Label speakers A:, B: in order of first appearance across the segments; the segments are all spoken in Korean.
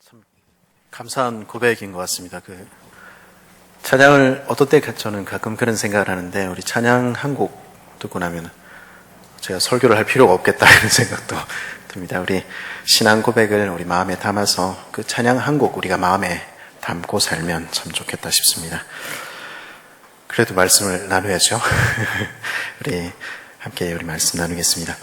A: 참 감사한 고백인 것 같습니다. 찬양을 어떨 때 저는 가끔 그런 생각을 하는데, 우리 찬양 한 곡 듣고 나면 제가 설교를 할 필요가 없겠다 이런 생각도 듭니다. 우리 신앙 고백을 우리 마음에 담아서 그 찬양 한 곡 우리가 마음에 담고 살면 참 좋겠다 싶습니다. 그래도 말씀을 나누야죠. 우리 함께 우리 말씀 나누겠습니다.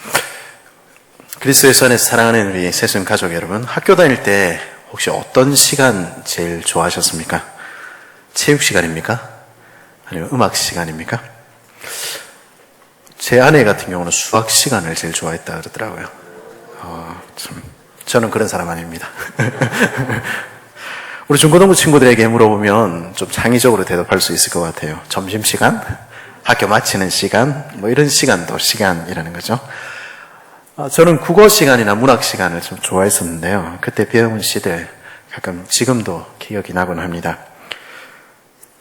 A: 그리스도의 안에서 사랑하는 우리 새순 가족 여러분, 학교 다닐 때 혹시 어떤 시간 제일 좋아하셨습니까? 체육 시간입니까? 아니면 음악 시간입니까? 제 아내 같은 경우는 수학 시간을 제일 좋아했다 그러더라고요. 저는 그런 사람 아닙니다. 우리 중고등부 친구들에게 물어보면 좀 창의적으로 대답할 수 있을 것 같아요. 점심시간? 학교 마치는 시간? 이런 시간도 시간이라는 거죠. 저는 국어 시간이나 문학 시간을 좀 좋아했었는데요. 그때 배운 시들 가끔 지금도 기억이 나곤 합니다.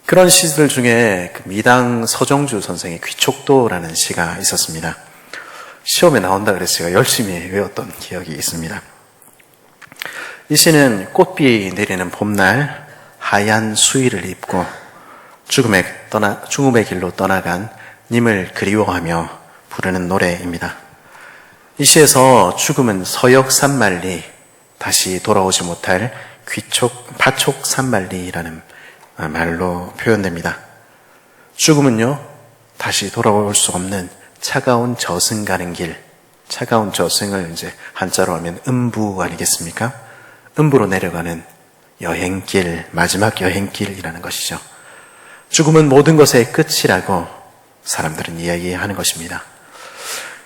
A: 그런 시들 중에 미당 서정주 선생의 귀촉도라는 시가 있었습니다. 시험에 나온다 그래서 제가 열심히 외웠던 기억이 있습니다. 이 시는 꽃비 내리는 봄날 하얀 수의를 입고 죽음의 길로 떠나간 님을 그리워하며 부르는 노래입니다. 이 시에서 죽음은 서역산만리, 다시 돌아오지 못할 파촉산만리라는 말로 표현됩니다. 죽음은요, 다시 돌아올 수 없는 차가운 저승 가는 길, 차가운 저승을 이제 한자로 하면 음부 아니겠습니까? 음부로 내려가는 여행길, 마지막 여행길이라는 것이죠. 죽음은 모든 것의 끝이라고 사람들은 이야기하는 것입니다.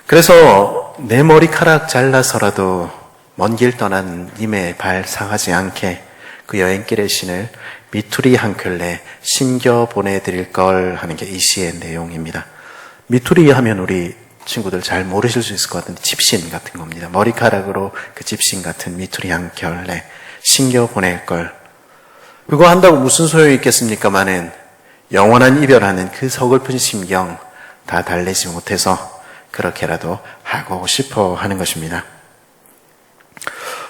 A: 그래서 내 머리카락 잘라서라도 먼 길 떠난 님의 발 상하지 않게 그 여행길의 신을 미투리 한 켤레 신겨 보내드릴 걸 하는 게 이 시의 내용입니다. 미투리 하면 우리 친구들 잘 모르실 수 있을 것 같은데 집신 같은 겁니다. 머리카락으로 그 집신 같은 미투리 한 켤레 신겨 보낼 걸. 그거 한다고 무슨 소용이 있겠습니까마는 영원한 이별하는 그 서글픈 심경 다 달래지 못해서 그렇게라도 하고 싶어 하는 것입니다.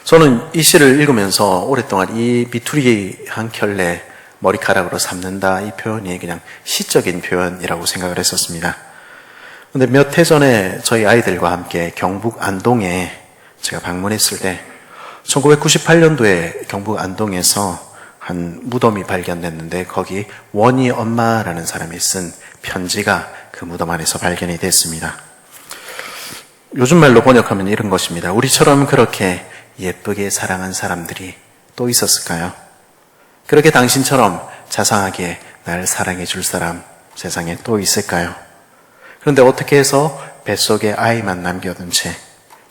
A: 저는 이 시를 읽으면서 오랫동안 이 미투리 한 켤레 머리카락으로 삼는다 이 표현이 그냥 시적인 표현이라고 생각을 했었습니다. 그런데 몇 해 전에 저희 아이들과 함께 경북 안동에 제가 방문했을 때 1998년도에 경북 안동에서 한 무덤이 발견됐는데 거기 원희 엄마라는 사람이 쓴 편지가 그 무덤 안에서 발견이 됐습니다. 요즘 말로 번역하면 이런 것입니다. 우리처럼 그렇게 예쁘게 사랑한 사람들이 또 있었을까요? 그렇게 당신처럼 자상하게 날 사랑해 줄 사람 세상에 또 있을까요? 그런데 어떻게 해서 뱃속에 아이만 남겨둔 채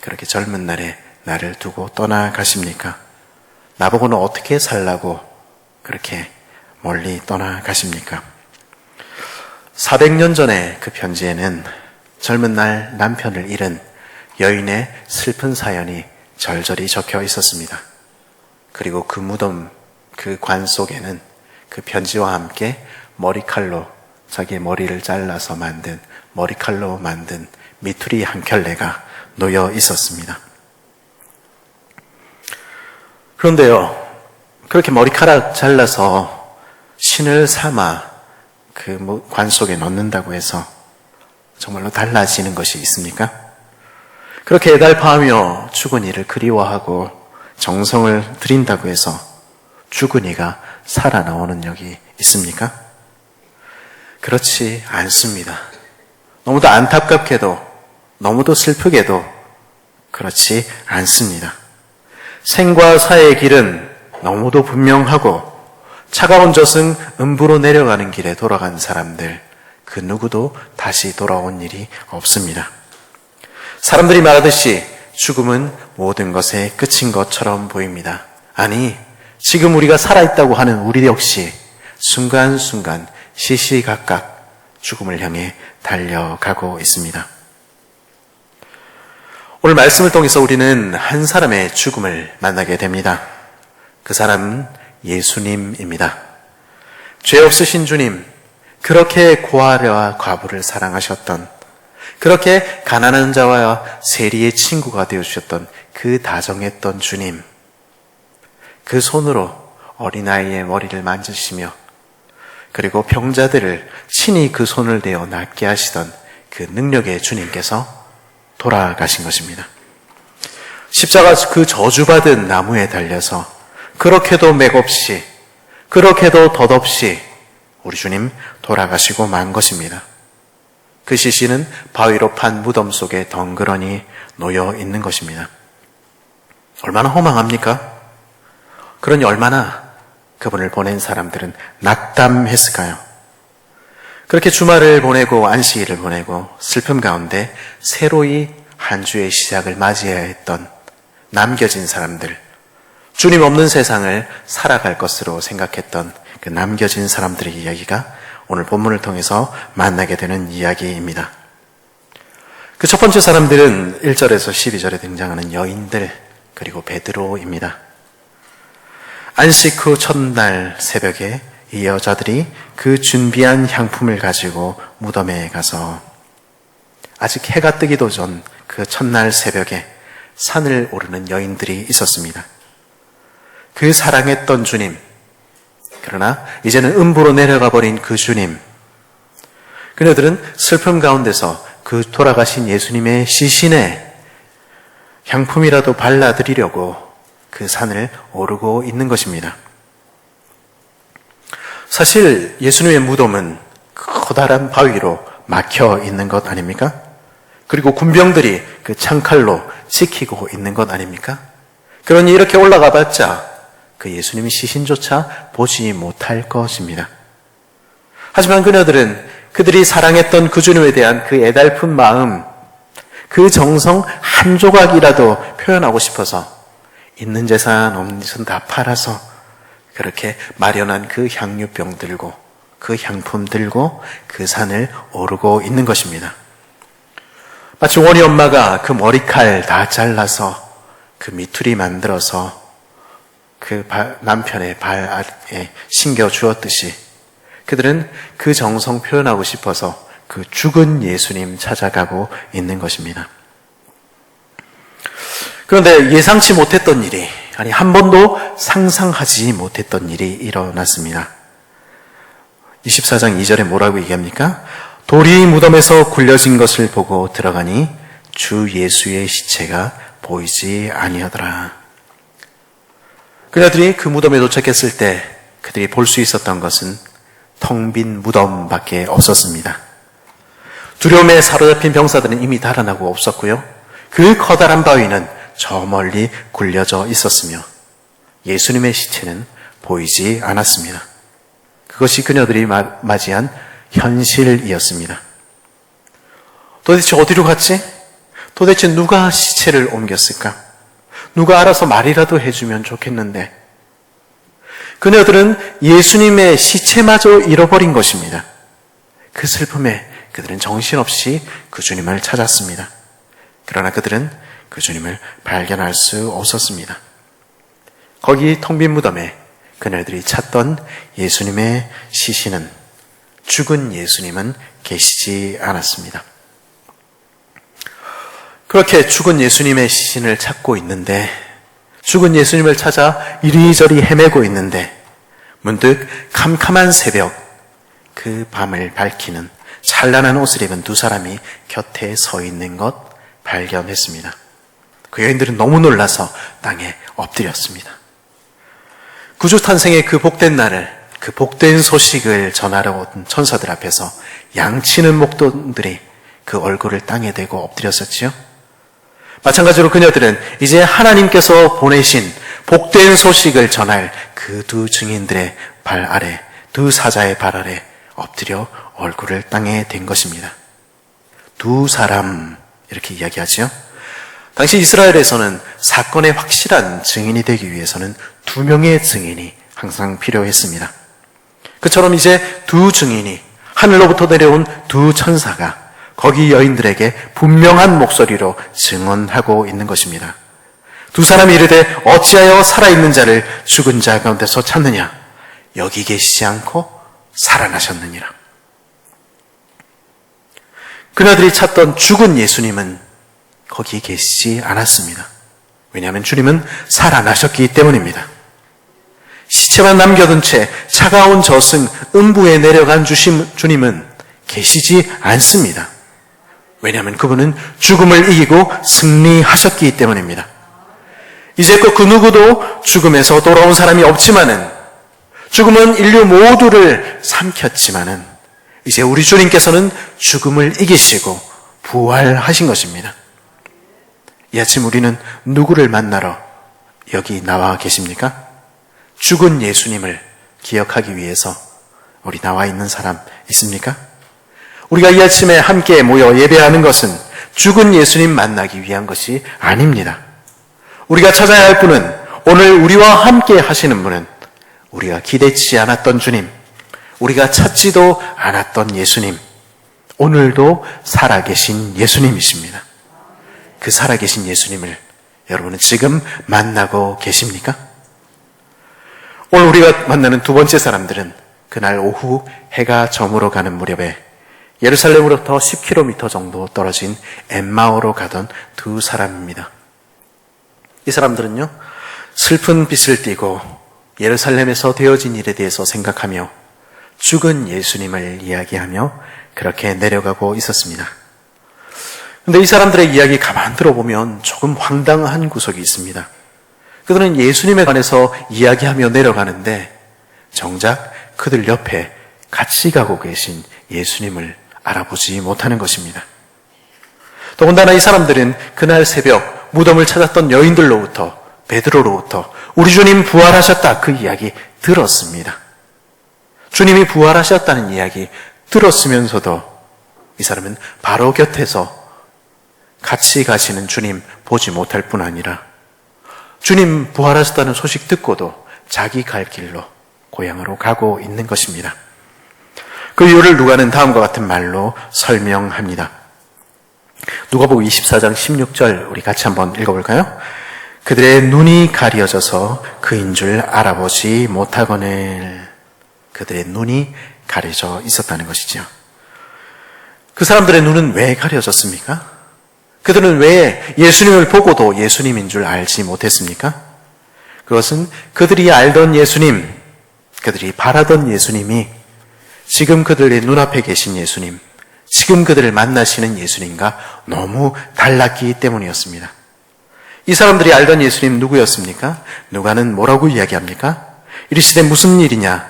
A: 그렇게 젊은 날에 나를 두고 떠나가십니까? 나보고는 어떻게 살라고 그렇게 멀리 떠나가십니까? 400년 전에 그 편지에는 젊은 날 남편을 잃은 여인의 슬픈 사연이 절절히 적혀 있었습니다. 그리고 그 무덤, 그 관 속에는 그 편지와 함께 머리칼로 자기의 머리를 잘라서 만든 머리칼로 만든 미투리 한 켤레가 놓여 있었습니다. 그런데요, 그렇게 머리카락 잘라서 신을 삼아 그 관 속에 넣는다고 해서 정말로 달라지는 것이 있습니까? 그렇게 애달파하며 죽은 이를 그리워하고 정성을 들인다고 해서 죽은 이가 살아나오는 역이 있습니까? 그렇지 않습니다. 너무도 안타깝게도 너무도 슬프게도 그렇지 않습니다. 생과 사의 길은 너무도 분명하고 차가운 젖은 음부로 내려가는 길에 돌아간 사람들 그 누구도 다시 돌아온 일이 없습니다. 사람들이 말하듯이 죽음은 모든 것의 끝인 것처럼 보입니다. 아니, 지금 우리가 살아있다고 하는 우리 역시 순간순간 시시각각 죽음을 향해 달려가고 있습니다. 오늘 말씀을 통해서 우리는 한 사람의 죽음을 만나게 됩니다. 그 사람은 예수님입니다. 죄 없으신 주님, 그렇게 고아와 과부를 사랑하셨던, 그렇게 가난한 자와 세리의 친구가 되어주셨던 그 다정했던 주님, 그 손으로 어린아이의 머리를 만지시며 그리고 병자들을 친히 그 손을 대어 낫게 하시던 그 능력의 주님께서 돌아가신 것입니다. 십자가 그 저주받은 나무에 달려서 그렇게도 맥없이 그렇게도 덧없이 우리 주님 돌아가시고 만 것입니다. 그 시신은 바위로 판 무덤 속에 덩그러니 놓여 있는 것입니다. 얼마나 허망합니까? 그러니 얼마나 그분을 보낸 사람들은 낙담했을까요? 그렇게 주말을 보내고 안식일을 보내고 슬픔 가운데 새로이 한 주의 시작을 맞이해야 했던 남겨진 사람들, 주님 없는 세상을 살아갈 것으로 생각했던 그 남겨진 사람들의 이야기가 오늘 본문을 통해서 만나게 되는 이야기입니다. 그 첫 번째 사람들은 1절에서 12절에 등장하는 여인들 그리고 베드로입니다. 안식 후 첫날 새벽에 이 여자들이 그 준비한 향품을 가지고 무덤에 가서 아직 해가 뜨기도 전 그 첫날 새벽에 산을 오르는 여인들이 있었습니다. 그 사랑했던 주님, 그러나 이제는 음부로 내려가 버린 그 주님, 그녀들은 슬픔 가운데서 그 돌아가신 예수님의 시신에 향품이라도 발라드리려고 그 산을 오르고 있는 것입니다. 사실 예수님의 무덤은 커다란 바위로 막혀 있는 것 아닙니까? 그리고 군병들이 그 창칼로 지키고 있는 것 아닙니까? 그러니 이렇게 올라가 봤자 그 예수님의 시신조차 보지 못할 것입니다. 하지만 그녀들은 그들이 사랑했던 그 주님에 대한 그 애달픈 마음, 그 정성 한 조각이라도 표현하고 싶어서 있는 재산 없는 재산 다 팔아서 그렇게 마련한 그 향유병 들고 그 향품 들고 그 산을 오르고 있는 것입니다. 마치 원희 엄마가 그 머리칼 다 잘라서 그 미투리 만들어서 그 남편의 발에 신겨 주었듯이 그들은 그 정성 표현하고 싶어서 그 죽은 예수님 찾아가고 있는 것입니다. 그런데 예상치 못했던 일이, 아니 한 번도 상상하지 못했던 일이 일어났습니다. 24장 2절에 뭐라고 얘기합니까? 돌이 무덤에서 굴려진 것을 보고 들어가니 주 예수의 시체가 보이지 아니하더라. 그녀들이 그 무덤에 도착했을 때 그들이 볼 수 있었던 것은 텅 빈 무덤밖에 없었습니다. 두려움에 사로잡힌 병사들은 이미 달아나고 없었고요. 그 커다란 바위는 저 멀리 굴려져 있었으며 예수님의 시체는 보이지 않았습니다. 그것이 그녀들이 맞이한 현실이었습니다. 도대체 어디로 갔지? 도대체 누가 시체를 옮겼을까? 누가 알아서 말이라도 해주면 좋겠는데 그녀들은 예수님의 시체마저 잃어버린 것입니다. 그 슬픔에 그들은 정신없이 그 주님을 찾았습니다. 그러나 그들은 그 주님을 발견할 수 없었습니다. 거기 텅 빈 무덤에 그녀들이 찾던 예수님의 시신은, 죽은 예수님은 계시지 않았습니다. 그렇게 죽은 예수님의 시신을 찾고 있는데, 죽은 예수님을 찾아 이리저리 헤매고 있는데 문득 캄캄한 새벽, 그 밤을 밝히는 찬란한 옷을 입은 두 사람이 곁에 서 있는 것 발견했습니다. 그 여인들은 너무 놀라서 땅에 엎드렸습니다. 구주탄생의 그 복된 날을, 그 복된 소식을 전하러 온 천사들 앞에서 양치는 목동들이 그 얼굴을 땅에 대고 엎드렸었지요. 마찬가지로 그녀들은 이제 하나님께서 보내신 복된 소식을 전할 그 두 증인들의 발 아래, 두 사자의 발 아래 엎드려 얼굴을 땅에 댄 것입니다. 두 사람, 이렇게 이야기하지요. 당시 이스라엘에서는 사건의 확실한 증인이 되기 위해서는 두 명의 증인이 항상 필요했습니다. 그처럼 이제 두 증인이, 하늘로부터 내려온 두 천사가 거기 여인들에게 분명한 목소리로 증언하고 있는 것입니다. 두 사람이 이르되 어찌하여 살아있는 자를 죽은 자 가운데서 찾느냐? 여기 계시지 않고 살아나셨느니라. 그녀들이 찾던 죽은 예수님은 거기 계시지 않았습니다. 왜냐하면 주님은 살아나셨기 때문입니다. 시체만 남겨둔 채 차가운 저승 음부에 내려간 주님은 계시지 않습니다. 왜냐하면 그분은 죽음을 이기고 승리하셨기 때문입니다. 이제껏 그 누구도 죽음에서 돌아온 사람이 없지만은, 죽음은 인류 모두를 삼켰지만은, 이제 우리 주님께서는 죽음을 이기시고 부활하신 것입니다. 이 아침 우리는 누구를 만나러 여기 나와 계십니까? 죽은 예수님을 기억하기 위해서 우리 나와 있는 사람 있습니까? 우리가 이 아침에 함께 모여 예배하는 것은 죽은 예수님 만나기 위한 것이 아닙니다. 우리가 찾아야 할 분은, 오늘 우리와 함께 하시는 분은 우리가 기대치 않았던 주님, 우리가 찾지도 않았던 예수님, 오늘도 살아계신 예수님이십니다. 그 살아계신 예수님을 여러분은 지금 만나고 계십니까? 오늘 우리가 만나는 두 번째 사람들은 그날 오후 해가 저물어 가는 무렵에 예루살렘으로부터 10km 정도 떨어진 엠마오로 가던 두 사람입니다. 이 사람들은요, 슬픈 빛을 띠고 예루살렘에서 되어진 일에 대해서 생각하며 죽은 예수님을 이야기하며 그렇게 내려가고 있었습니다. 그런데 이 사람들의 이야기 가만 들어보면 조금 황당한 구석이 있습니다. 그들은 예수님에 관해서 이야기하며 내려가는데 정작 그들 옆에 같이 가고 계신 예수님을 알아보지 못하는 것입니다. 더군다나 이 사람들은 그날 새벽 무덤을 찾았던 여인들로부터, 베드로로부터 우리 주님 부활하셨다, 그 이야기 들었습니다. 주님이 부활하셨다는 이야기 들었으면서도 이 사람은 바로 곁에서 같이 가시는 주님 보지 못할 뿐 아니라 주님 부활하셨다는 소식 듣고도 자기 갈 길로 고향으로 가고 있는 것입니다. 그 이유를 누가는 다음과 같은 말로 설명합니다. 누가복음 24장 16절 우리 같이 한번 읽어볼까요? 그들의 눈이 가려져서 그인 줄 알아보지 못하거늘. 그들의 눈이 가려져 있었다는 것이죠. 그 사람들의 눈은 왜 가려졌습니까? 그들은 왜 예수님을 보고도 예수님인 줄 알지 못했습니까? 그것은 그들이 알던 예수님, 그들이 바라던 예수님이 지금 그들의 눈앞에 계신 예수님, 지금 그들을 만나시는 예수님과 너무 달랐기 때문이었습니다. 이 사람들이 알던 예수님 누구였습니까? 누가는 뭐라고 이야기합니까? 이르시되 무슨 일이냐?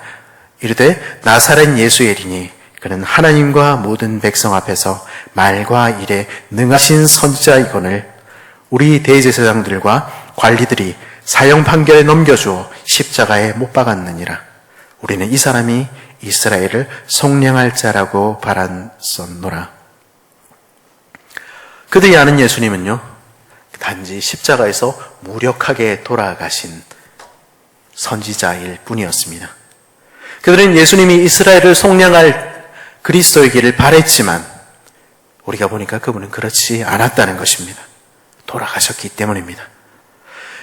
A: 이르되 나사렛 예수엘이니 그는 하나님과 모든 백성 앞에서 말과 일에 능하신 선지자이거늘 우리 대제사장들과 관리들이 사형 판결에 넘겨주어 십자가에 못 박았느니라. 우리는 이 사람이 이스라엘을 속량할 자라고 바랐었노라. 그들이 아는 예수님은요, 단지 십자가에서 무력하게 돌아가신 선지자일 뿐이었습니다. 그들은 예수님이 이스라엘을 속량할 그리스도의 길을 바랬지만 우리가 보니까 그분은 그렇지 않았다는 것입니다. 돌아가셨기 때문입니다.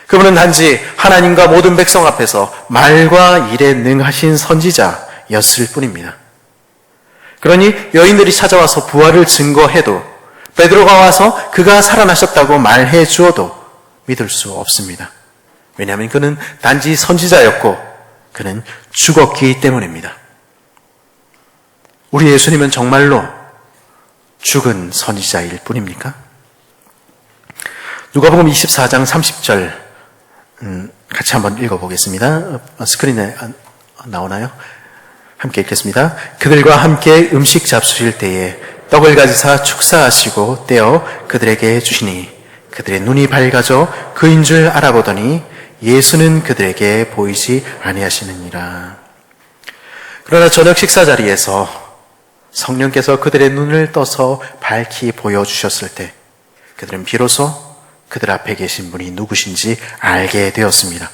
A: 그분은 단지 하나님과 모든 백성 앞에서 말과 일에 능하신 선지자였을 뿐입니다. 그러니 여인들이 찾아와서 부활을 증거해도, 베드로가 와서 그가 살아나셨다고 말해 주어도 믿을 수 없습니다. 왜냐하면 그는 단지 선지자였고 그는 죽었기 때문입니다. 우리 예수님은 정말로 죽은 선지자일 뿐입니까? 누가복음 24장 30절 같이 한번 읽어보겠습니다. 스크린에 나오나요? 함께 읽겠습니다. 그들과 함께 음식 잡수실 때에 떡을 가지사 축사하시고 떼어 그들에게 주시니 그들의 눈이 밝아져 그인 줄 알아보더니 예수는 그들에게 보이지 아니하시느니라. 그러나 저녁 식사 자리에서 성령께서 그들의 눈을 떠서 밝히 보여주셨을 때 그들은 비로소 그들 앞에 계신 분이 누구신지 알게 되었습니다.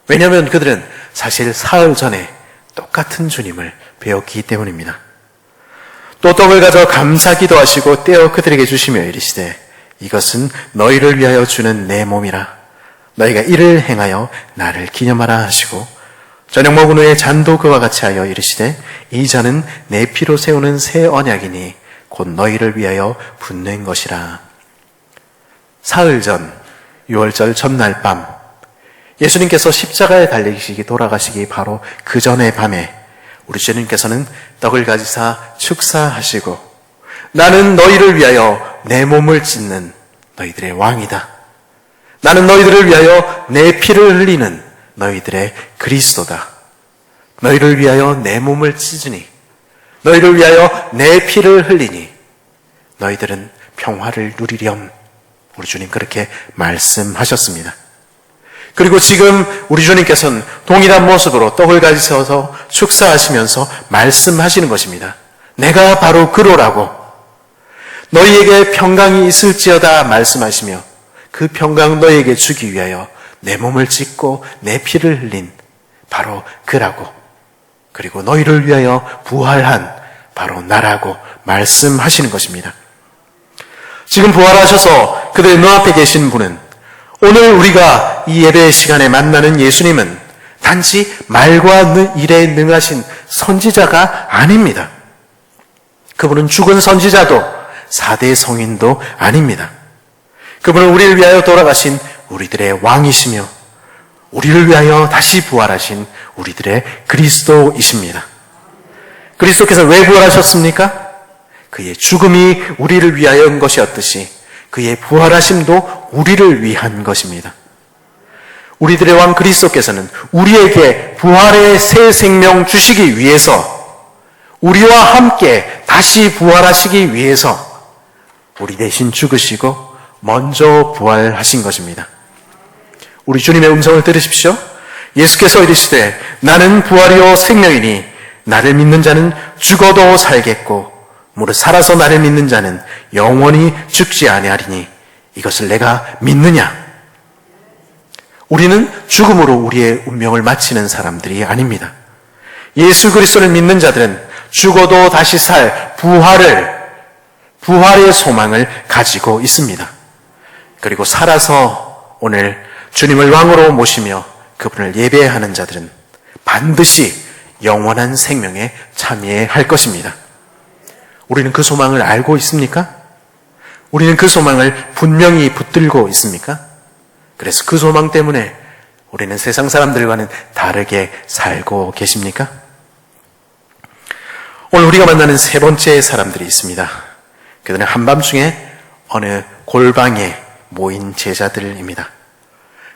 A: 왜냐하면 그들은 사실 사흘 전에 똑같은 주님을 배웠기 때문입니다. 또 떡을 가져 감사 기도하시고 떼어 그들에게 주시며 이르시되 이것은 너희를 위하여 주는 내 몸이라. 너희가 이를 행하여 나를 기념하라 하시고 저녁 먹은 후에 잔도 그와 같이 하여 이르시되 이 잔은 내 피로 세우는 새 언약이니 곧 너희를 위하여 붓는 것이라. 사흘 전 6월절 전날 밤 예수님께서 십자가에 달리시기 돌아가시기 바로 그 전의 밤에 우리 주님께서는 떡을 가지사 축사하시고 나는 너희를 위하여 내 몸을 찢는 너희들의 왕이다. 나는 너희들을 위하여 내 피를 흘리는 너희들의 그리스도다. 너희를 위하여 내 몸을 찢으니 너희를 위하여 내 피를 흘리니 너희들은 평화를 누리렴. 우리 주님 그렇게 말씀하셨습니다. 그리고 지금 우리 주님께서는 동일한 모습으로 떡을 가지셔서 축사하시면서 말씀하시는 것입니다. 내가 바로 그로라고 너희에게 평강이 있을지어다 말씀하시며 그 평강 너희에게 주기 위하여 내 몸을 찢고 내 피를 흘린 바로 그라고 그리고 너희를 위하여 부활한 바로 나라고 말씀하시는 것입니다. 지금 부활하셔서 그들의 눈앞에 계신 분은 오늘 우리가 이 예배 시간에 만나는 예수님은 단지 말과 일에 능하신 선지자가 아닙니다. 그분은 죽은 선지자도 4대 성인도 아닙니다. 그분은 우리를 위하여 돌아가신 우리들의 왕이시며 우리를 위하여 다시 부활하신 우리들의 그리스도이십니다. 그리스도께서 왜 부활하셨습니까? 그의 죽음이 우리를 위하여인 것이었듯이 그의 부활하심도 우리를 위한 것입니다. 우리들의 왕 그리스도께서는 우리에게 부활의 새 생명 주시기 위해서 우리와 함께 다시 부활하시기 위해서 우리 대신 죽으시고 먼저 부활하신 것입니다. 우리 주님의 음성을 들으십시오. 예수께서 이르시되 나는 부활이요 생명이니 나를 믿는 자는 죽어도 살겠고 무릇 살아서 나를 믿는 자는 영원히 죽지 아니하리니 이것을 내가 믿느냐? 우리는 죽음으로 우리의 운명을 마치는 사람들이 아닙니다. 예수 그리스도를 믿는 자들은 죽어도 다시 살 부활의 소망을 가지고 있습니다. 그리고 살아서 오늘 주님을 왕으로 모시며 그분을 예배하는 자들은 반드시 영원한 생명에 참여할 것입니다. 우리는 그 소망을 알고 있습니까? 우리는 그 소망을 분명히 붙들고 있습니까? 그래서 그 소망 때문에 우리는 세상 사람들과는 다르게 살고 계십니까? 오늘 우리가 만나는 세 번째 사람들이 있습니다. 그들은 한밤중에 어느 골방에 모인 제자들입니다.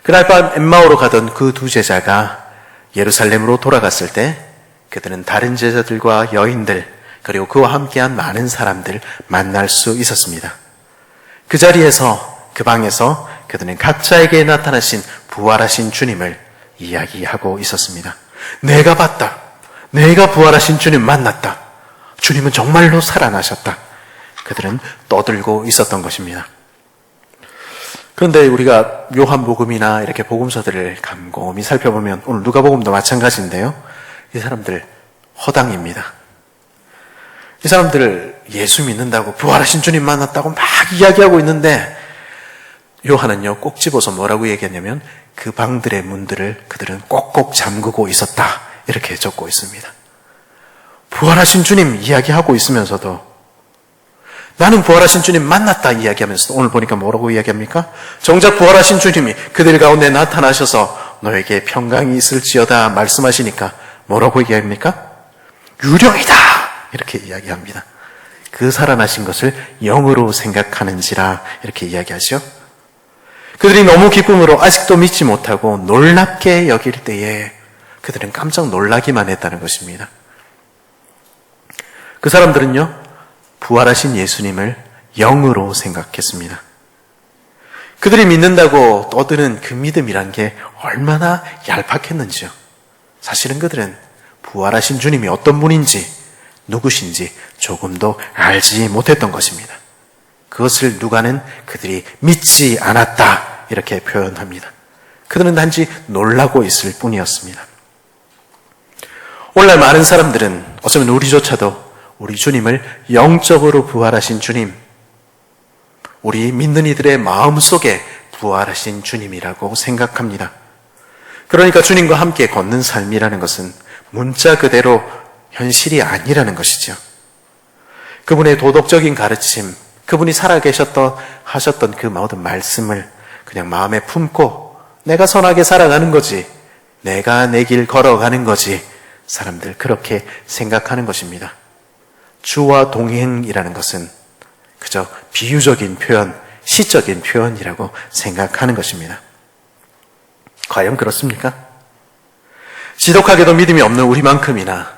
A: 그날 밤 엠마오로 가던 그 두 제자가 예루살렘으로 돌아갔을 때 그들은 다른 제자들과 여인들 그리고 그와 함께한 많은 사람들 만날 수 있었습니다. 그 자리에서 그 방에서 그들은 각자에게 나타나신 부활하신 주님을 이야기하고 있었습니다. 내가 봤다. 내가 부활하신 주님 만났다. 주님은 정말로 살아나셨다. 그들은 떠들고 있었던 것입니다. 그런데 우리가 요한복음이나 이렇게 복음서들을 곰곰이 살펴보면 오늘 누가복음도 마찬가지인데요. 이 사람들 허당입니다. 이 사람들 예수 믿는다고 부활하신 주님 만났다고 막 이야기하고 있는데 요한은요 꼭 집어서 뭐라고 얘기했냐면 그 방들의 문들을 그들은 꼭꼭 잠그고 있었다 이렇게 적고 있습니다. 부활하신 주님 이야기하고 있으면서도 나는 부활하신 주님 만났다 이야기하면서도 오늘 보니까 뭐라고 이야기합니까? 정작 부활하신 주님이 그들 가운데 나타나셔서 너에게 평강이 있을지어다 말씀하시니까 뭐라고 얘기합니까? 유령이다 이렇게 이야기합니다. 그 살아나신 것을 영으로 생각하는지라 이렇게 이야기하죠. 그들이 너무 기쁨으로 아직도 믿지 못하고 놀랍게 여길 때에 그들은 깜짝 놀라기만 했다는 것입니다. 그 사람들은요 부활하신 예수님을 영으로 생각했습니다. 그들이 믿는다고 떠드는 그 믿음이란 게 얼마나 얄팍했는지요. 사실은 그들은 부활하신 주님이 어떤 분인지 누구신지 조금도 알지 못했던 것입니다. 그것을 누가는 그들이 믿지 않았다 이렇게 표현합니다. 그들은 단지 놀라고 있을 뿐이었습니다. 오늘날 많은 사람들은 어쩌면 우리조차도 우리 주님을 영적으로 부활하신 주님, 우리 믿는 이들의 마음속에 부활하신 주님이라고 생각합니다. 그러니까 주님과 함께 걷는 삶이라는 것은 문자 그대로 현실이 아니라는 것이죠. 그분의 도덕적인 가르침, 그분이 살아계셨던 하셨던 그 모든 말씀을 그냥 마음에 품고 내가 선하게 살아가는 거지. 내가 내 길 걸어가는 거지. 사람들 그렇게 생각하는 것입니다. 주와 동행이라는 것은 그저 비유적인 표현, 시적인 표현이라고 생각하는 것입니다. 과연 그렇습니까? 지독하게도 믿음이 없는 우리만큼이나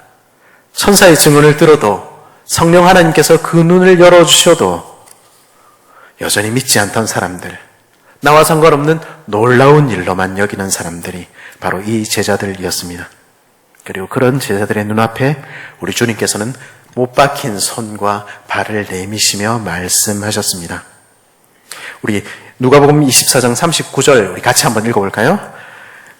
A: 천사의 증언을 들어도 성령 하나님께서 그 눈을 열어주셔도 여전히 믿지 않던 사람들, 나와 상관없는 놀라운 일로만 여기는 사람들이 바로 이 제자들이었습니다. 그리고 그런 제자들의 눈앞에 우리 주님께서는 못 박힌 손과 발을 내미시며 말씀하셨습니다. 우리 누가복음 24장 39절 우리 같이 한번 읽어볼까요?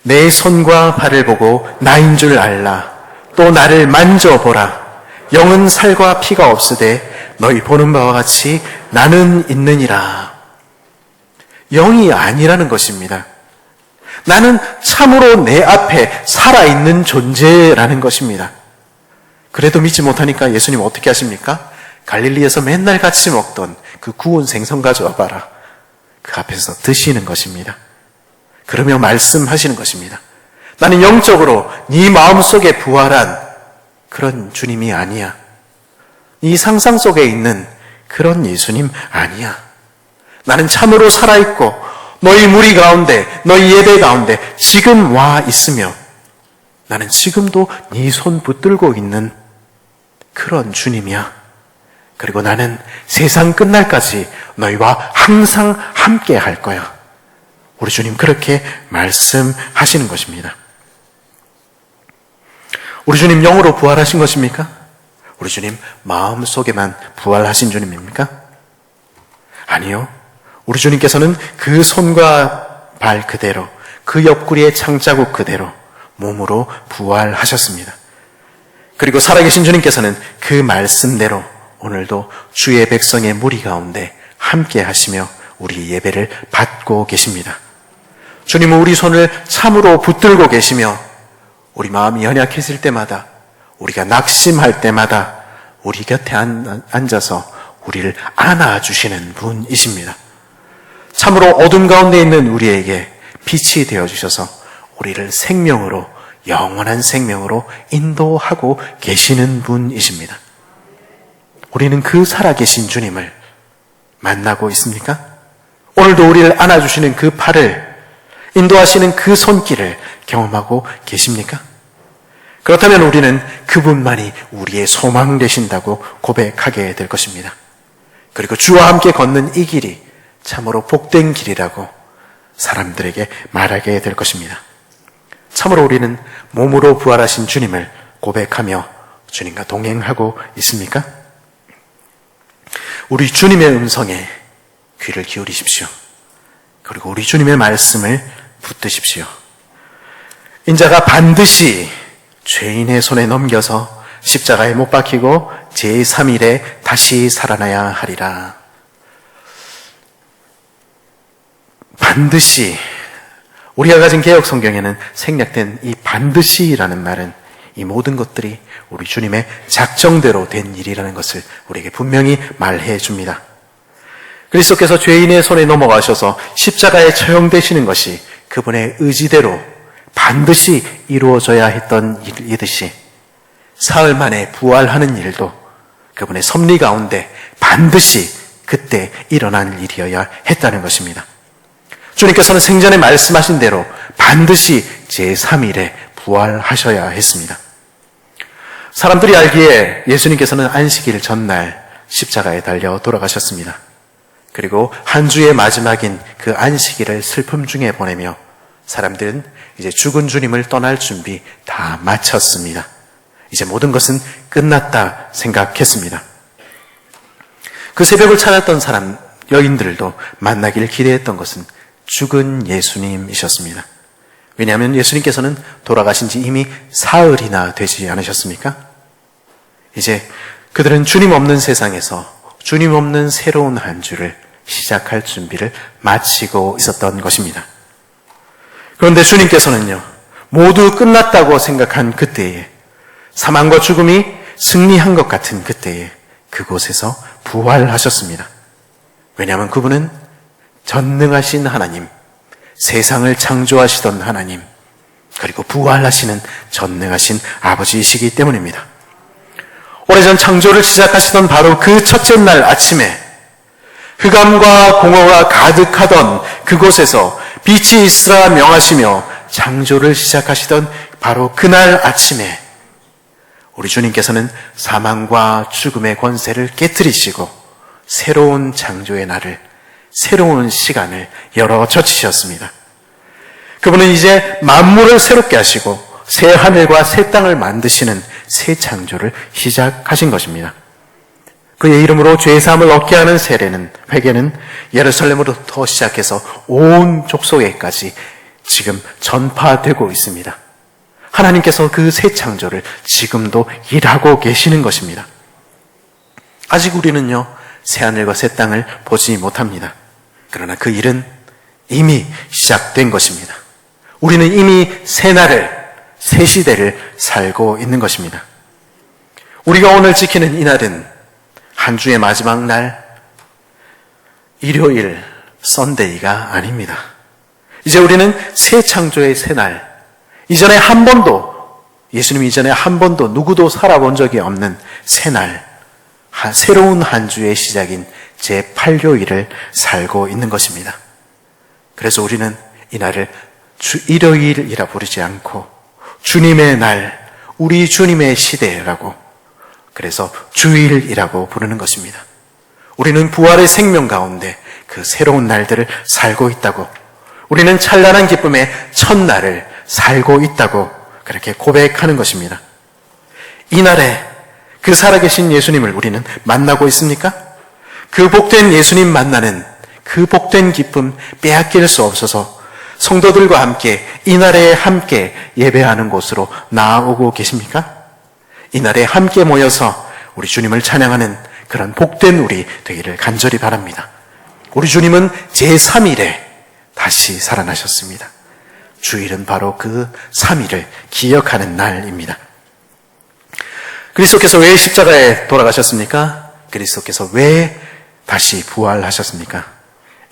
A: 내 손과 발을 보고 나인 줄 알라. 또 나를 만져보라. 영은 살과 피가 없으되 너희 보는 바와 같이 나는 있느니라. 영이 아니라는 것입니다. 나는 참으로 내 앞에 살아있는 존재라는 것입니다. 그래도 믿지 못하니까 예수님 어떻게 하십니까? 갈릴리에서 맨날 같이 먹던 그 구운 생선 가져와 봐라. 그 앞에서 드시는 것입니다. 그러며 말씀하시는 것입니다. 나는 영적으로 네 마음속에 부활한 그런 주님이 아니야. 네 상상 속에 있는 그런 예수님 아니야. 나는 참으로 살아있고 너희 무리 가운데, 너희 예배 가운데 지금 와 있으며 나는 지금도 네 손 붙들고 있는 그런 주님이야. 그리고 나는 세상 끝날까지 너희와 항상 함께 할 거야. 우리 주님 그렇게 말씀하시는 것입니다. 우리 주님 영으로 부활하신 것입니까? 우리 주님 마음속에만 부활하신 주님입니까? 아니요. 우리 주님께서는 그 손과 발 그대로, 그 옆구리의 창자국 그대로 몸으로 부활하셨습니다. 그리고 살아계신 주님께서는 그 말씀대로 오늘도 주의 백성의 무리 가운데 함께 하시며 우리 예배를 받고 계십니다. 주님은 우리 손을 참으로 붙들고 계시며 우리 마음이 연약해질 때마다, 우리가 낙심할 때마다 우리 곁에 앉아서 우리를 안아주시는 분이십니다. 참으로 어둠 가운데 있는 우리에게 빛이 되어주셔서 우리를 생명으로, 영원한 생명으로 인도하고 계시는 분이십니다. 우리는 그 살아계신 주님을 만나고 있습니까? 오늘도 우리를 안아주시는 그 팔을, 인도하시는 그 손길을 경험하고 계십니까? 그렇다면 우리는 그분만이 우리의 소망 되신다고 고백하게 될 것입니다. 그리고 주와 함께 걷는 이 길이 참으로 복된 길이라고 사람들에게 말하게 될 것입니다. 참으로 우리는 몸으로 부활하신 주님을 고백하며 주님과 동행하고 있습니까? 우리 주님의 음성에 귀를 기울이십시오. 그리고 우리 주님의 말씀을 붙드십시오. 인자가 반드시 죄인의 손에 넘겨서 십자가에 못 박히고 제3일에 다시 살아나야 하리라. 반드시, 우리가 가진 개역 성경에는 생략된 이 반드시라는 말은 이 모든 것들이 우리 주님의 작정대로 된 일이라는 것을 우리에게 분명히 말해 줍니다. 그리스도께서 죄인의 손에 넘어가셔서 십자가에 처형되시는 것이 그분의 의지대로 반드시 이루어져야 했던 일이듯이 사흘 만에 부활하는 일도 그분의 섭리 가운데 반드시 그때 일어난 일이어야 했다는 것입니다. 주님께서는 생전에 말씀하신 대로 반드시 제3일에 부활하셔야 했습니다. 사람들이 알기에 예수님께서는 안식일 전날 십자가에 달려 돌아가셨습니다. 그리고 한 주의 마지막인 그 안식일을 슬픔 중에 보내며 사람들은 이제 죽은 주님을 떠날 준비 다 마쳤습니다. 이제 모든 것은 끝났다 생각했습니다. 그 새벽을 찾았던 사람, 여인들도 만나길 기대했던 것은 죽은 예수님이셨습니다. 왜냐하면 예수님께서는 돌아가신 지 이미 사흘이나 되지 않으셨습니까? 이제 그들은 주님 없는 세상에서 주님 없는 새로운 한 주를 시작할 준비를 마치고 있었던 것입니다. 그런데 주님께서는요, 모두 끝났다고 생각한 그때에, 사망과 죽음이 승리한 것 같은 그때에 그곳에서 부활하셨습니다. 왜냐하면 그분은 전능하신 하나님, 세상을 창조하시던 하나님, 그리고 부활하시는 전능하신 아버지이시기 때문입니다. 오래전 창조를 시작하시던 바로 그 첫째 날 아침에 흑암과 공허가 가득하던 그곳에서 빛이 있으라 명하시며 창조를 시작하시던 바로 그날 아침에 우리 주님께서는 사망과 죽음의 권세를 깨뜨리시고 새로운 창조의 날을, 새로운 시간을 열어젖히셨습니다. 그분은 이제 만물을 새롭게 하시고 새 하늘과 새 땅을 만드시는 새 창조를 시작하신 것입니다. 그의 이름으로 죄사함을 얻게 하는 세례는, 회개는 예루살렘으로부터 시작해서 온 족속에까지 지금 전파되고 있습니다. 하나님께서 그 새 창조를 지금도 일하고 계시는 것입니다. 아직 우리는요, 새 하늘과 새 땅을 보지 못합니다. 그러나 그 일은 이미 시작된 것입니다. 우리는 이미 새 날을, 새 시대를 살고 있는 것입니다. 우리가 오늘 지키는 이 날은 한 주의 마지막 날, 일요일, 썬데이가 아닙니다. 이제 우리는 새 창조의 새 날, 이전에 한 번도, 예수님 이전에 한 번도 누구도 살아본 적이 없는 새 날, 새로운 한 주의 시작인 제8요일을 살고 있는 것입니다. 그래서 우리는 이 날을 일요일이라 부르지 않고 주님의 날, 우리 주님의 시대라고, 그래서 주일이라고 부르는 것입니다. 우리는 부활의 생명 가운데 그 새로운 날들을 살고 있다고, 우리는 찬란한 기쁨의 첫날을 살고 있다고 그렇게 고백하는 것입니다. 이 날에 그 살아계신 예수님을 우리는 만나고 있습니까? 그 복된 예수님 만나는 그 복된 기쁨 빼앗길 수 없어서 성도들과 함께 이 날에 함께 예배하는 곳으로 나아오고 계십니까? 이 날에 함께 모여서 우리 주님을 찬양하는 그런 복된 우리 되기를 간절히 바랍니다. 우리 주님은 제3일에 다시 살아나셨습니다. 주일은 바로 그 3일을 기억하는 날입니다. 그리스도께서 왜 십자가에 돌아가셨습니까? 그리스도께서 왜 다시 부활하셨습니까?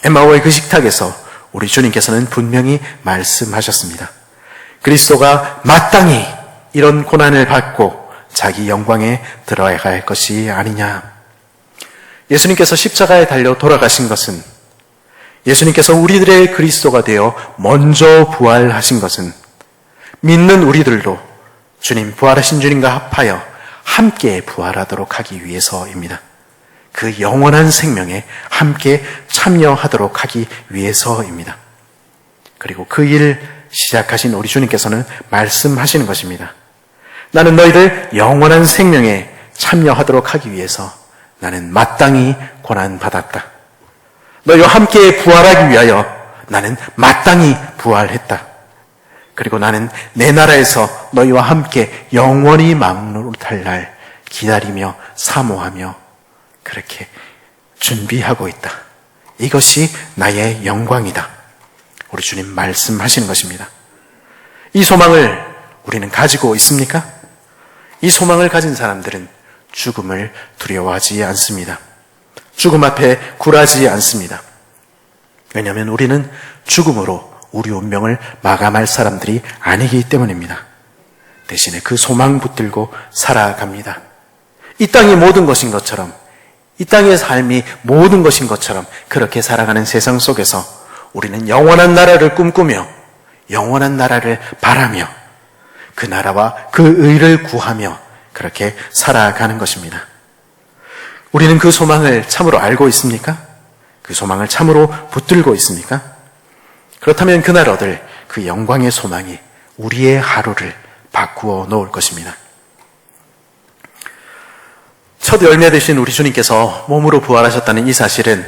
A: 엠마오의 그 식탁에서 우리 주님께서는 분명히 말씀하셨습니다. 그리스도가 마땅히 이런 고난을 받고 자기 영광에 들어가야 할 것이 아니냐. 예수님께서 십자가에 달려 돌아가신 것은, 예수님께서 우리들의 그리스도가 되어 먼저 부활하신 것은 믿는 우리들도 주님, 부활하신 주님과 합하여 함께 부활하도록 하기 위해서입니다. 그 영원한 생명에 함께 참여하도록 하기 위해서입니다. 그리고 그 일 시작하신 우리 주님께서는 말씀하시는 것입니다. 나는 너희들 영원한 생명에 참여하도록 하기 위해서 나는 마땅히 고난받았다. 너희와 함께 부활하기 위하여 나는 마땅히 부활했다. 그리고 나는 내 나라에서 너희와 함께 영원히 막노릇할 날 기다리며 사모하며 그렇게 준비하고 있다. 이것이 나의 영광이다. 우리 주님 말씀하시는 것입니다. 이 소망을 우리는 가지고 있습니까? 이 소망을 가진 사람들은 죽음을 두려워하지 않습니다. 죽음 앞에 굴하지 않습니다. 왜냐하면 우리는 죽음으로 우리 운명을 마감할 사람들이 아니기 때문입니다. 대신에 그 소망 붙들고 살아갑니다. 이 땅이 모든 것인 것처럼, 이 땅의 삶이 모든 것인 것처럼 그렇게 살아가는 세상 속에서 우리는 영원한 나라를 꿈꾸며 영원한 나라를 바라며 그 나라와 그 의를 구하며 그렇게 살아가는 것입니다. 우리는 그 소망을 참으로 알고 있습니까? 그 소망을 참으로 붙들고 있습니까? 그렇다면 그날 얻을 그 영광의 소망이 우리의 하루를 바꾸어 놓을 것입니다. 첫 열매 되신 우리 주님께서 몸으로 부활하셨다는 이 사실은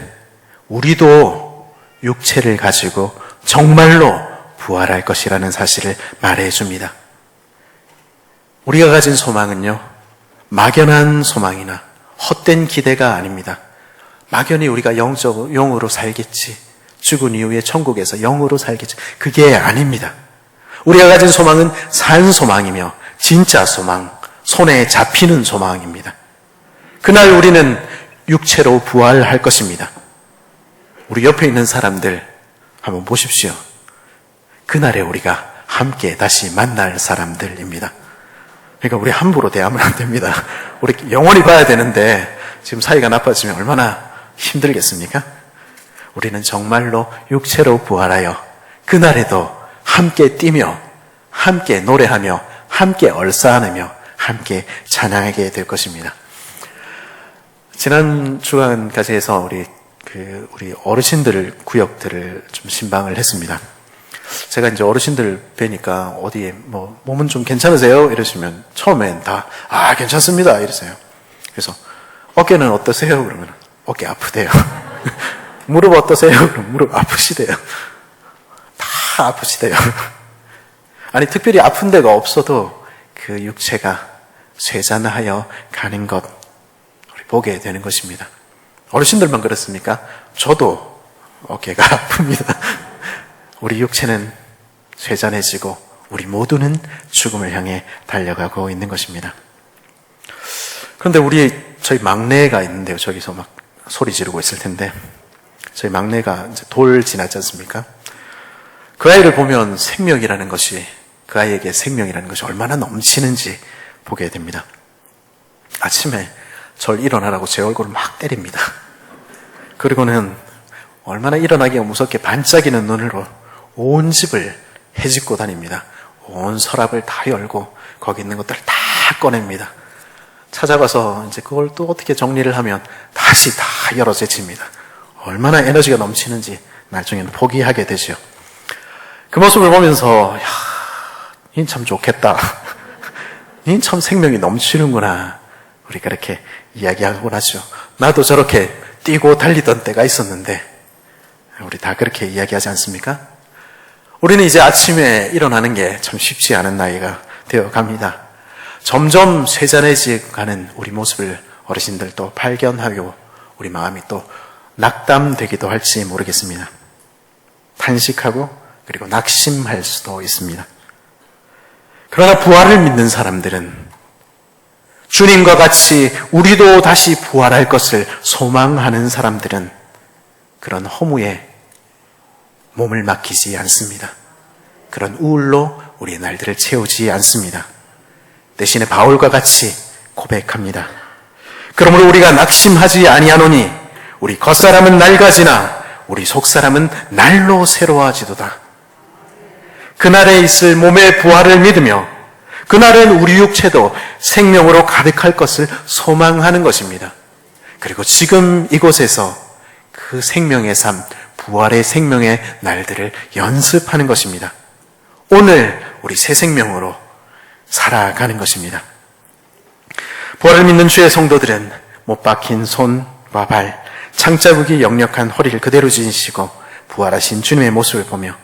A: 우리도 육체를 가지고 정말로 부활할 것이라는 사실을 말해줍니다. 우리가 가진 소망은요, 막연한 소망이나 헛된 기대가 아닙니다. 막연히 우리가 영으로 살겠지, 죽은 이후에 천국에서 영으로 살겠지, 그게 아닙니다. 우리가 가진 소망은 산 소망이며 진짜 소망, 손에 잡히는 소망입니다. 그날 우리는 육체로 부활할 것입니다. 우리 옆에 있는 사람들 한번 보십시오. 그날에 우리가 함께 다시 만날 사람들입니다. 그러니까 우리 함부로 대하면 안 됩니다. 우리 영원히 봐야 되는데 지금 사이가 나빠지면 얼마나 힘들겠습니까? 우리는 정말로 육체로 부활하여 그날에도 함께 뛰며 함께 노래하며 함께 얼싸안으며 함께 찬양하게 될 것입니다. 지난 주간까지 해서 우리 어르신들 구역들을 좀 신방을 했습니다. 제가 이제 어르신들 뵈니까 어디에 몸은 좀 괜찮으세요? 이러시면 처음엔 다 괜찮습니다 이러세요. 그래서 어깨는 어떠세요? 그러면 어깨 아프대요. 무릎 어떠세요? 그럼 무릎 아프시대요. 다 아프시대요. 아니 특별히 아픈 데가 없어도 그 육체가 쇠잔하여 가는 것 우리 보게 되는 것입니다. 어르신들만 그렇습니까? 저도 어깨가 아픕니다. 우리 육체는 쇠잔해지고 우리 모두는 죽음을 향해 달려가고 있는 것입니다. 그런데 저희 막내가 있는데요. 저기서 막 소리 지르고 있을 텐데 저희 막내가 이제 돌 지났지 않습니까? 그 아이를 보면 생명이라는 것이 그 아이에게 생명이라는 것이 얼마나 넘치는지 보게 됩니다. 아침에 절 일어나라고 제 얼굴을 막 때립니다. 그리고는 얼마나 일어나기가 무섭게 반짝이는 눈으로 온 집을 헤집고 다닙니다. 온 서랍을 다 열고 거기 있는 것들을 다 꺼냅니다. 찾아가서 이제 그걸 또 어떻게 정리를 하면 다시 다 열어 제칩니다. 얼마나 에너지가 넘치는지 나중에는 포기하게 되죠. 그 모습을 보면서 닌 참 좋겠다. 닌 참 생명이 넘치는구나. 우리가 그렇게 이야기하곤 하죠. 나도 저렇게 뛰고 달리던 때가 있었는데 우리 다 그렇게 이야기하지 않습니까? 우리는 이제 아침에 일어나는 게 참 쉽지 않은 나이가 되어 갑니다. 점점 쇠잔해져 가는 우리 모습을 어르신들 또 발견하고 우리 마음이 또 낙담되기도 할지 모르겠습니다. 탄식하고 그리고 낙심할 수도 있습니다. 그러나 부활을 믿는 사람들은 주님과 같이 우리도 다시 부활할 것을 소망하는 사람들은 그런 허무에 몸을 맡기지 않습니다. 그런 우울로 우리의 날들을 채우지 않습니다. 대신에 바울과 같이 고백합니다. 그러므로 우리가 낙심하지 아니하노니 우리 겉사람은 낡아지나 우리 속사람은 날로 새로워지도다. 그날에 있을 몸의 부활을 믿으며 그날은 우리 육체도 생명으로 가득할 것을 소망하는 것입니다. 그리고 지금 이곳에서 그 생명의 삶, 부활의 생명의 날들을 연습하는 것입니다. 오늘 우리 새 생명으로 살아가는 것입니다. 부활을 믿는 주의 성도들은 못 박힌 손과 발, 창자국이 역력한 허리를 그대로 지니시고 부활하신 주님의 모습을 보며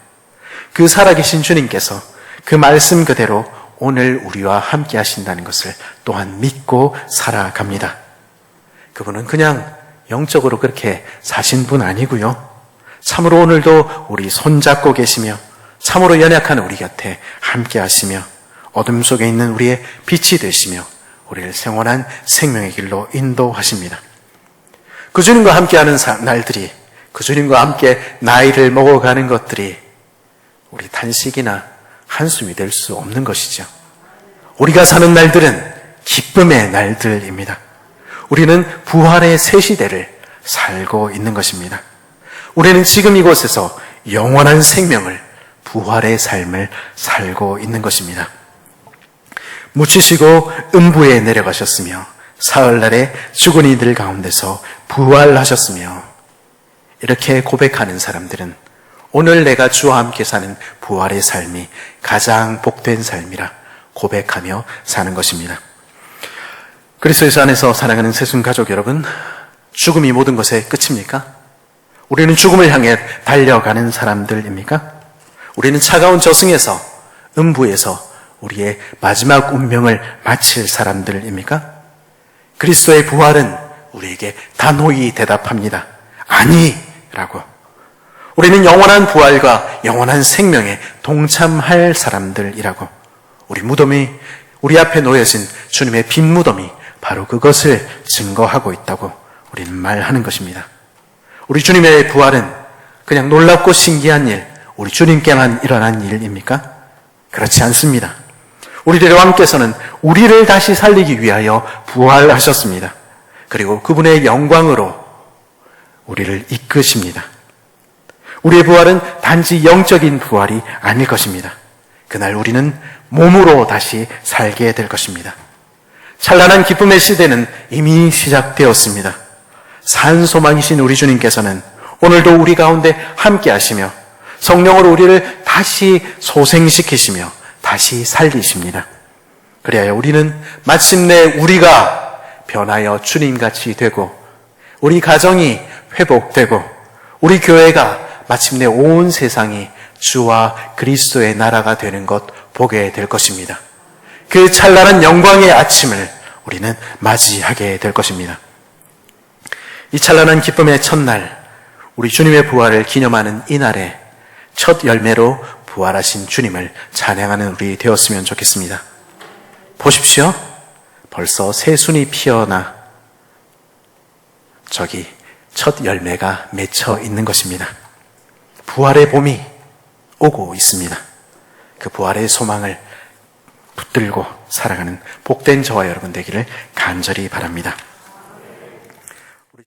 A: 그 살아계신 주님께서 그 말씀 그대로 오늘 우리와 함께 하신다는 것을 또한 믿고 살아갑니다. 그분은 그냥 영적으로 그렇게 사신 분 아니고요. 참으로 오늘도 우리 손잡고 계시며 참으로 연약한 우리 곁에 함께 하시며 어둠 속에 있는 우리의 빛이 되시며 우리를 영원한 생명의 길로 인도하십니다. 그 주님과 함께하는 날들이, 그 주님과 함께 나이를 먹어가는 것들이 우리 탄식이나 한숨이 될 수 없는 것이죠. 우리가 사는 날들은 기쁨의 날들입니다. 우리는 부활의 새 시대를 살고 있는 것입니다. 우리는 지금 이곳에서 영원한 생명을, 부활의 삶을 살고 있는 것입니다. 묻히시고 음부에 내려가셨으며 사흘날에 죽은 이들 가운데서 부활하셨으며 이렇게 고백하는 사람들은 오늘 내가 주와 함께 사는 부활의 삶이 가장 복된 삶이라 고백하며 사는 것입니다. 그리스도 안에서 사랑하는 새순 가족 여러분, 죽음이 모든 것의 끝입니까? 우리는 죽음을 향해 달려가는 사람들입니까? 우리는 차가운 저승에서, 음부에서 우리의 마지막 운명을 마칠 사람들입니까? 그리스도의 부활은 우리에게 단호히 대답합니다. 아니라고. 우리는 영원한 부활과 영원한 생명에 동참할 사람들이라고. 우리 무덤이, 우리 앞에 놓여진 주님의 빈 무덤이 바로 그것을 증거하고 있다고 우리는 말하는 것입니다. 우리 주님의 부활은 그냥 놀랍고 신기한 일, 우리 주님께만 일어난 일입니까? 그렇지 않습니다. 우리들의 왕께서는 우리를 다시 살리기 위하여 부활하셨습니다. 그리고 그분의 영광으로 우리를 이끄십니다. 우리의 부활은 단지 영적인 부활이 아닐 것입니다. 그날 우리는 몸으로 다시 살게 될 것입니다. 찬란한 기쁨의 시대는 이미 시작되었습니다. 산 소망이신 우리 주님께서는 오늘도 우리 가운데 함께 하시며 성령으로 우리를 다시 소생시키시며 다시 살리십니다. 그리하여 우리는 마침내 우리가 변하여 주님같이 되고 우리 가정이 회복되고 우리 교회가 마침내 온 세상이 주와 그리스도의 나라가 되는 것 보게 될 것입니다. 그 찬란한 영광의 아침을 우리는 맞이하게 될 것입니다. 이 찬란한 기쁨의 첫날, 우리 주님의 부활을 기념하는 이날에 첫 열매로 부활하신 주님을 찬양하는 우리 되었으면 좋겠습니다. 보십시오. 벌써 새순이 피어나 저기 첫 열매가 맺혀 있는 것입니다. 부활의 봄이 오고 있습니다. 그 부활의 소망을 붙들고 살아가는 복된 저와 여러분 되기를 간절히 바랍니다.